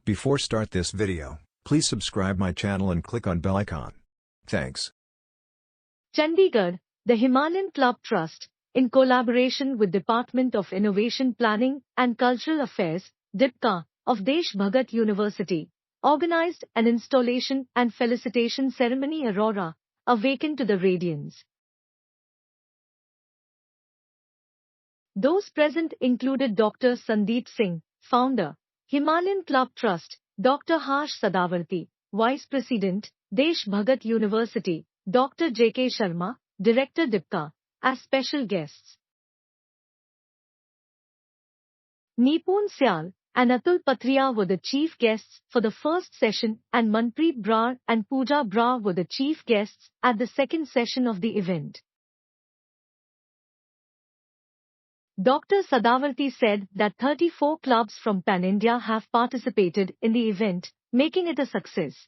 Before start this video, please subscribe my channel and click on bell icon. Thanks. Chandigarh, the Himalayan Club Trust, in collaboration with Department of Innovation Planning and Cultural Affairs, DIPCA, of Desh Bhagat University, organized an installation and felicitation ceremony Aurora, Awaken to the Radiance. Those present included Dr Sandeep Singh, founder, Himalayan Club Trust, Dr Harsh Sadawarti, Vice President, Desh Bhagat University, Dr JK Sharma, Director DIPCA, as special guests. Nipun Syal and Atul Pathria were the chief guests for the first session, and Manpreet, Brar and Pooja Brar were the chief guests at the second session of the event. Dr. Sadawarti said that 34 clubs from Pan-India have participated in the event, making it a success.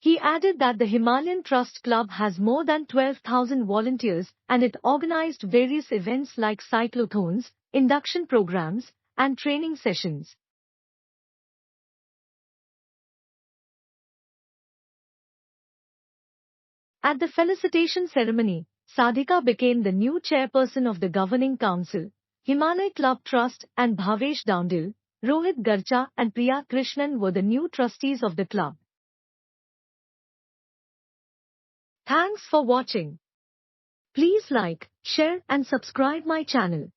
He added that the Himalayan Trust Club has more than 12,000 volunteers and it organized various events like cyclothons, induction programs, and training sessions. At the felicitation ceremony, Sadhika became the new chairperson of the governing council. Himalayan Club Trust and Bhavesh Doundil, Rohit Garcha and Priya Krishnan were the new trustees of the club. Thanks for watching. Please like, share and subscribe my channel.